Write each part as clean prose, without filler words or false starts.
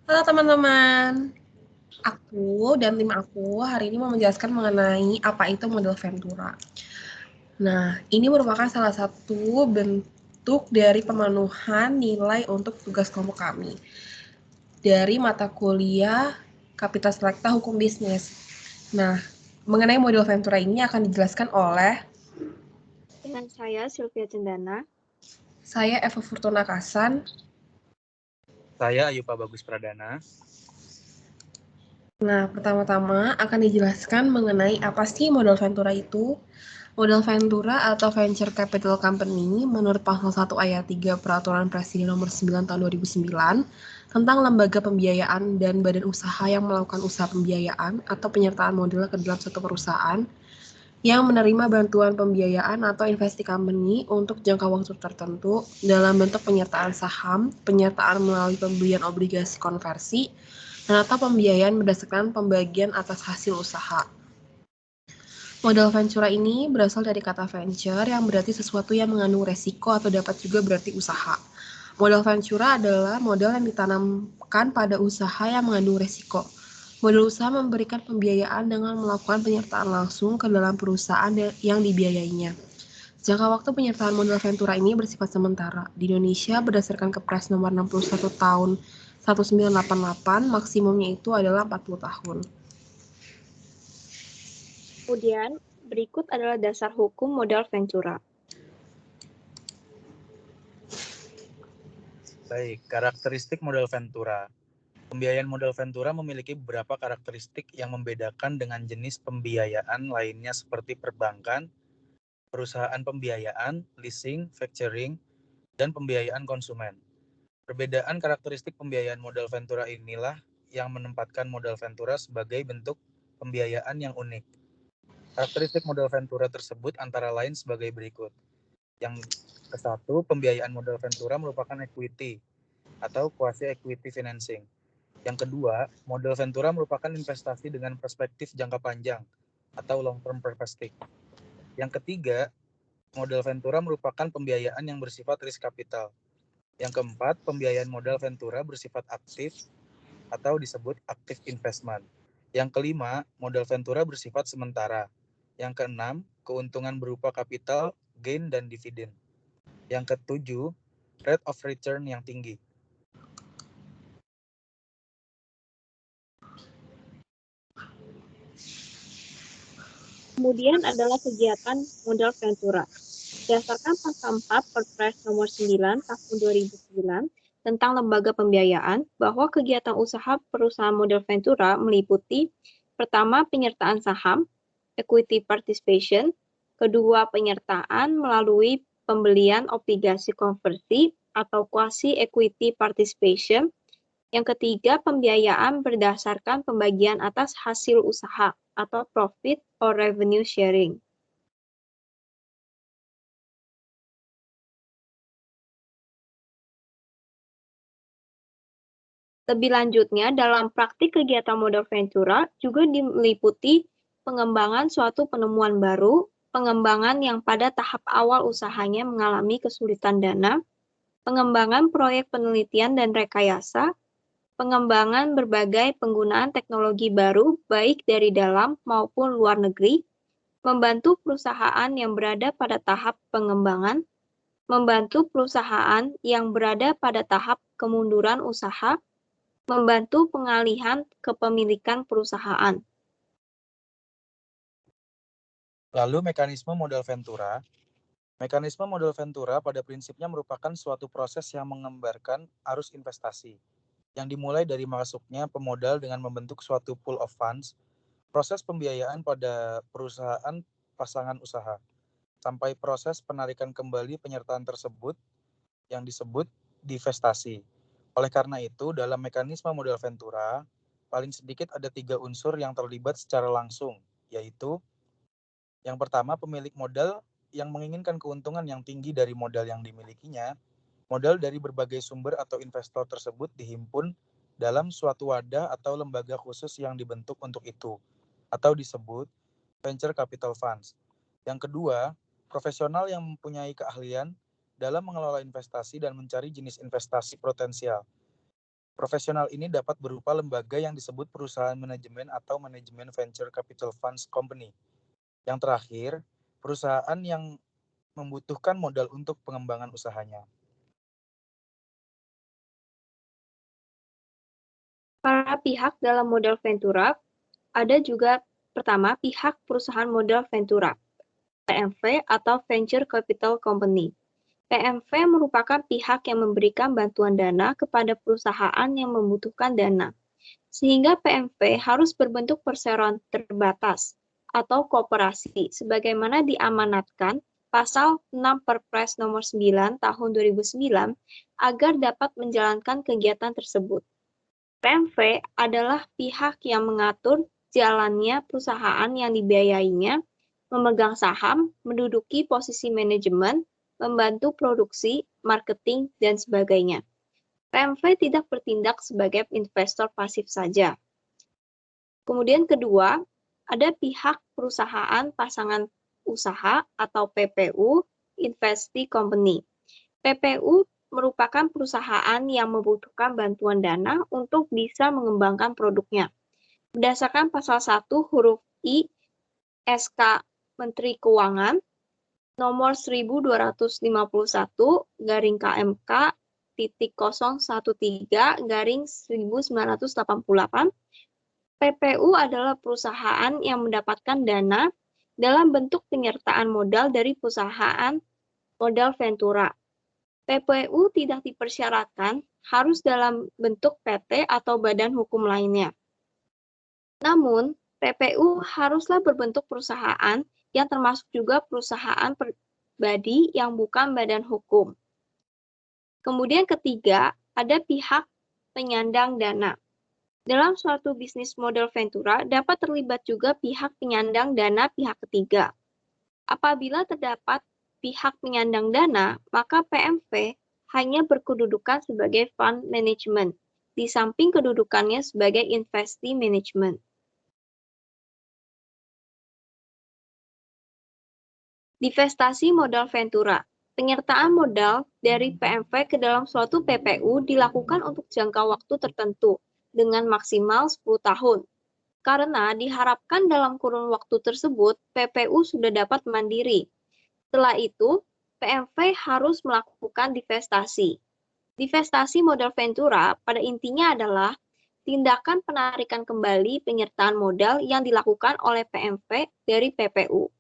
Halo teman-teman, aku dan tim aku hari ini mau menjelaskan mengenai apa itu model Ventura. Nah, ini merupakan salah satu bentuk dari pemenuhan nilai untuk tugas kelompok kami dari mata kuliah Kapital Selekta Hukum Bisnis. Nah, mengenai model Ventura ini akan dijelaskan oleh Dengan saya, Sylvia Cendana. saya Eva Fortuna Kasan. Saya Ayupa Bagus Pradana. Nah, pertama-tama akan dijelaskan mengenai apa sih modal Ventura itu. Modal Ventura atau Venture Capital Company menurut pasal 1 ayat 3 Peraturan Presiden nomor 9 tahun 2009 tentang lembaga pembiayaan dan badan usaha yang melakukan usaha pembiayaan atau penyertaan modal ke dalam suatu perusahaan yang menerima bantuan pembiayaan atau investasi company untuk jangka waktu tertentu dalam bentuk penyertaan saham, penyertaan melalui pembelian obligasi konversi, dan atau pembiayaan berdasarkan pembagian atas hasil usaha. Modal Ventura ini berasal dari kata venture yang berarti sesuatu yang mengandung resiko atau dapat juga berarti usaha. Modal Ventura adalah modal yang ditanamkan pada usaha yang mengandung resiko. Modal usaha memberikan pembiayaan dengan melakukan penyertaan langsung ke dalam perusahaan yang dibiayainya. Jangka waktu penyertaan modal Ventura ini bersifat sementara. Di Indonesia berdasarkan Kepres nomor 61 tahun 1988, maksimumnya itu adalah 40 tahun. Kemudian, berikut adalah dasar hukum modal Ventura. Baik, karakteristik modal Ventura. Pembiayaan modal Ventura memiliki beberapa karakteristik yang membedakan dengan jenis pembiayaan lainnya seperti perbankan, perusahaan pembiayaan, leasing, factoring, dan pembiayaan konsumen. Perbedaan karakteristik pembiayaan modal Ventura inilah yang menempatkan modal Ventura sebagai bentuk pembiayaan yang unik. Karakteristik modal Ventura tersebut antara lain sebagai berikut. Yang ke-1, pembiayaan modal Ventura merupakan equity atau quasi-equity financing. Yang kedua, modal Ventura merupakan investasi dengan perspektif jangka panjang atau long-term perspective. Yang ketiga, modal Ventura merupakan pembiayaan yang bersifat risk capital. Yang keempat, pembiayaan modal Ventura bersifat aktif atau disebut active investment. Yang kelima, modal Ventura bersifat sementara. Yang keenam, keuntungan berupa kapital, gain, dan dividen. Yang ketujuh, rate of return yang tinggi. Kemudian adalah kegiatan modal Ventura. Berdasarkan pasal 4 Perpres nomor 9 tahun 2009 tentang lembaga pembiayaan, bahwa kegiatan usaha perusahaan modal Ventura meliputi pertama, penyertaan saham, equity participation, kedua, penyertaan melalui pembelian obligasi konversi atau quasi equity participation, yang ketiga, pembiayaan berdasarkan pembagian atas hasil usaha atau profit or revenue sharing. Lebih lanjutnya, dalam praktik kegiatan modal Ventura juga meliputi pengembangan suatu penemuan baru, pengembangan yang pada tahap awal usahanya mengalami kesulitan dana, pengembangan proyek penelitian dan rekayasa, pengembangan berbagai penggunaan teknologi baru baik dari dalam maupun luar negeri, membantu perusahaan yang berada pada tahap pengembangan, membantu perusahaan yang berada pada tahap kemunduran usaha, membantu pengalihan kepemilikan perusahaan. Lalu mekanisme modal Ventura. Mekanisme modal Ventura pada prinsipnya merupakan suatu proses yang menggambarkan arus investasi, yang dimulai dari masuknya pemodal dengan membentuk suatu pool of funds, proses pembiayaan pada perusahaan pasangan usaha, sampai proses penarikan kembali penyertaan tersebut yang disebut divestasi. Oleh karena itu, dalam mekanisme modal Ventura, paling sedikit ada 3 unsur yang terlibat secara langsung, yaitu yang pertama, pemilik modal yang menginginkan keuntungan yang tinggi dari modal yang dimilikinya. Modal dari berbagai sumber atau investor tersebut dihimpun dalam suatu wadah atau lembaga khusus yang dibentuk untuk itu, atau disebut venture capital funds. Yang kedua, profesional yang mempunyai keahlian dalam mengelola investasi dan mencari jenis investasi potensial. Profesional ini dapat berupa lembaga yang disebut perusahaan manajemen atau manajemen venture capital funds company. Yang terakhir, perusahaan yang membutuhkan modal untuk pengembangan usahanya. Para pihak dalam modal Ventura ada juga pertama pihak perusahaan modal Ventura, PMV atau Venture Capital Company. PMV merupakan pihak yang memberikan bantuan dana kepada perusahaan yang membutuhkan dana, sehingga PMV harus berbentuk perseroan terbatas atau koperasi, sebagaimana diamanatkan Pasal 6 Perpres Nomor 9 Tahun 2009 agar dapat menjalankan kegiatan tersebut. PMV adalah pihak yang mengatur jalannya perusahaan yang dibiayainya, memegang saham, menduduki posisi manajemen, membantu produksi, marketing, dan sebagainya. PMV tidak bertindak sebagai investor pasif saja. Kemudian kedua, ada pihak perusahaan pasangan usaha atau PPU, Investee Company. PPU merupakan perusahaan yang membutuhkan bantuan dana untuk bisa mengembangkan produknya. Berdasarkan pasal 1 huruf I SK Menteri Keuangan nomor 12.250.013/1988, PPU adalah perusahaan yang mendapatkan dana dalam bentuk penyertaan modal dari perusahaan modal Ventura. PPU tidak dipersyaratkan harus dalam bentuk PT atau badan hukum lainnya. Namun, PPU haruslah berbentuk perusahaan yang termasuk juga perusahaan pribadi yang bukan badan hukum. Kemudian ketiga, ada pihak penyandang dana. Dalam suatu bisnis model Ventura dapat terlibat juga pihak penyandang dana pihak ketiga. Apabila terdapat pihak penyandang dana, maka PMV hanya berkedudukan sebagai fund management, di samping kedudukannya sebagai investee management. Divestasi modal Ventura. Penyertaan modal dari PMV ke dalam suatu PPU dilakukan untuk jangka waktu tertentu dengan maksimal 10 tahun. Karena diharapkan dalam kurun waktu tersebut, PPU sudah dapat mandiri. Setelah itu, PMV harus melakukan divestasi. Divestasi modal Ventura pada intinya adalah tindakan penarikan kembali penyertaan modal yang dilakukan oleh PMV dari PPU.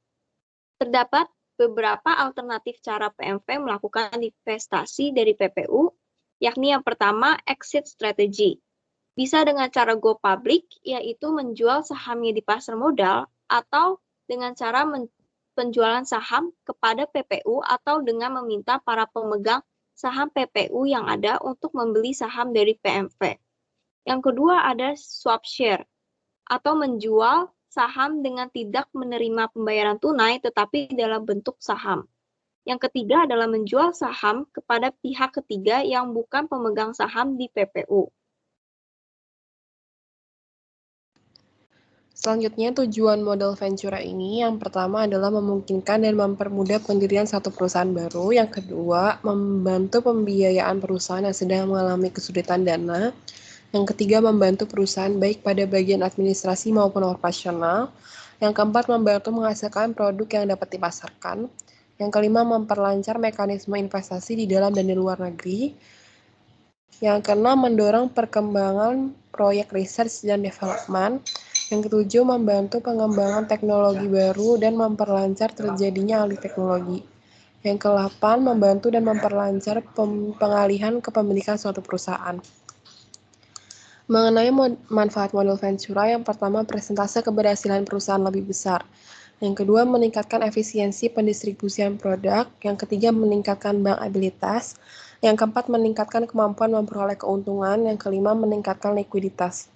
Terdapat beberapa alternatif cara PMV melakukan divestasi dari PPU, yakni yang pertama exit strategy. Bisa dengan cara go public, yaitu menjual sahamnya di pasar modal, atau dengan cara penjualan saham kepada PPU atau dengan meminta para pemegang saham PPU yang ada untuk membeli saham dari PMV. Yang kedua ada swap share, atau menjual saham dengan tidak menerima pembayaran tunai tetapi dalam bentuk saham. Yang ketiga adalah menjual saham kepada pihak ketiga yang bukan pemegang saham di PPU. Selanjutnya, tujuan modal Ventura ini yang pertama adalah memungkinkan dan mempermudah pendirian satu perusahaan baru. Yang kedua, membantu pembiayaan perusahaan yang sedang mengalami kesulitan dana. Yang ketiga, membantu perusahaan baik pada bagian administrasi maupun operasional. Yang keempat, membantu menghasilkan produk yang dapat dipasarkan. Yang kelima, memperlancar mekanisme investasi di dalam dan di luar negeri. Yang keenam, mendorong perkembangan proyek research dan development. Yang ketujuh, membantu pengembangan teknologi baru dan memperlancar terjadinya alih teknologi. Yang ke-8, membantu dan memperlancar pengalihan kepemilikan suatu perusahaan. Mengenai manfaat model Ventura, yang pertama, persentase keberhasilan perusahaan lebih besar. Yang kedua, meningkatkan efisiensi pendistribusian produk. Yang ketiga, meningkatkan bankabilitas. Yang keempat, meningkatkan kemampuan memperoleh keuntungan. Yang kelima, meningkatkan likuiditas.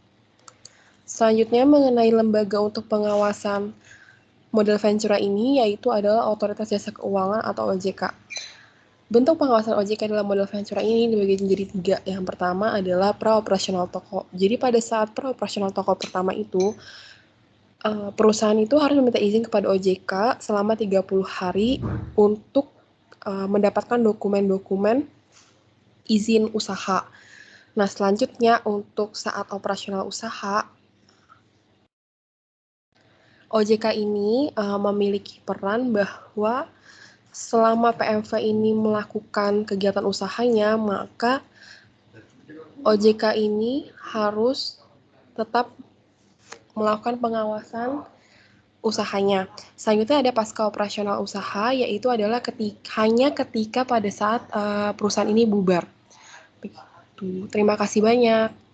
Selanjutnya, mengenai lembaga untuk pengawasan model Ventura ini, yaitu adalah Otoritas Jasa Keuangan atau OJK. Bentuk pengawasan OJK dalam model Ventura ini dibagi menjadi 3. Yang pertama adalah pra-operasional toko. Jadi pada saat pra-operasional toko pertama itu, perusahaan itu harus meminta izin kepada OJK selama 30 hari untuk mendapatkan dokumen-dokumen izin usaha. Nah, selanjutnya untuk saat operasional usaha, OJK ini memiliki peran bahwa selama PMV ini melakukan kegiatan usahanya, maka OJK ini harus tetap melakukan pengawasan usahanya. Selanjutnya ada pasca operasional usaha, yaitu adalah hanya ketika pada saat perusahaan ini bubar. Begitu. Terima kasih banyak.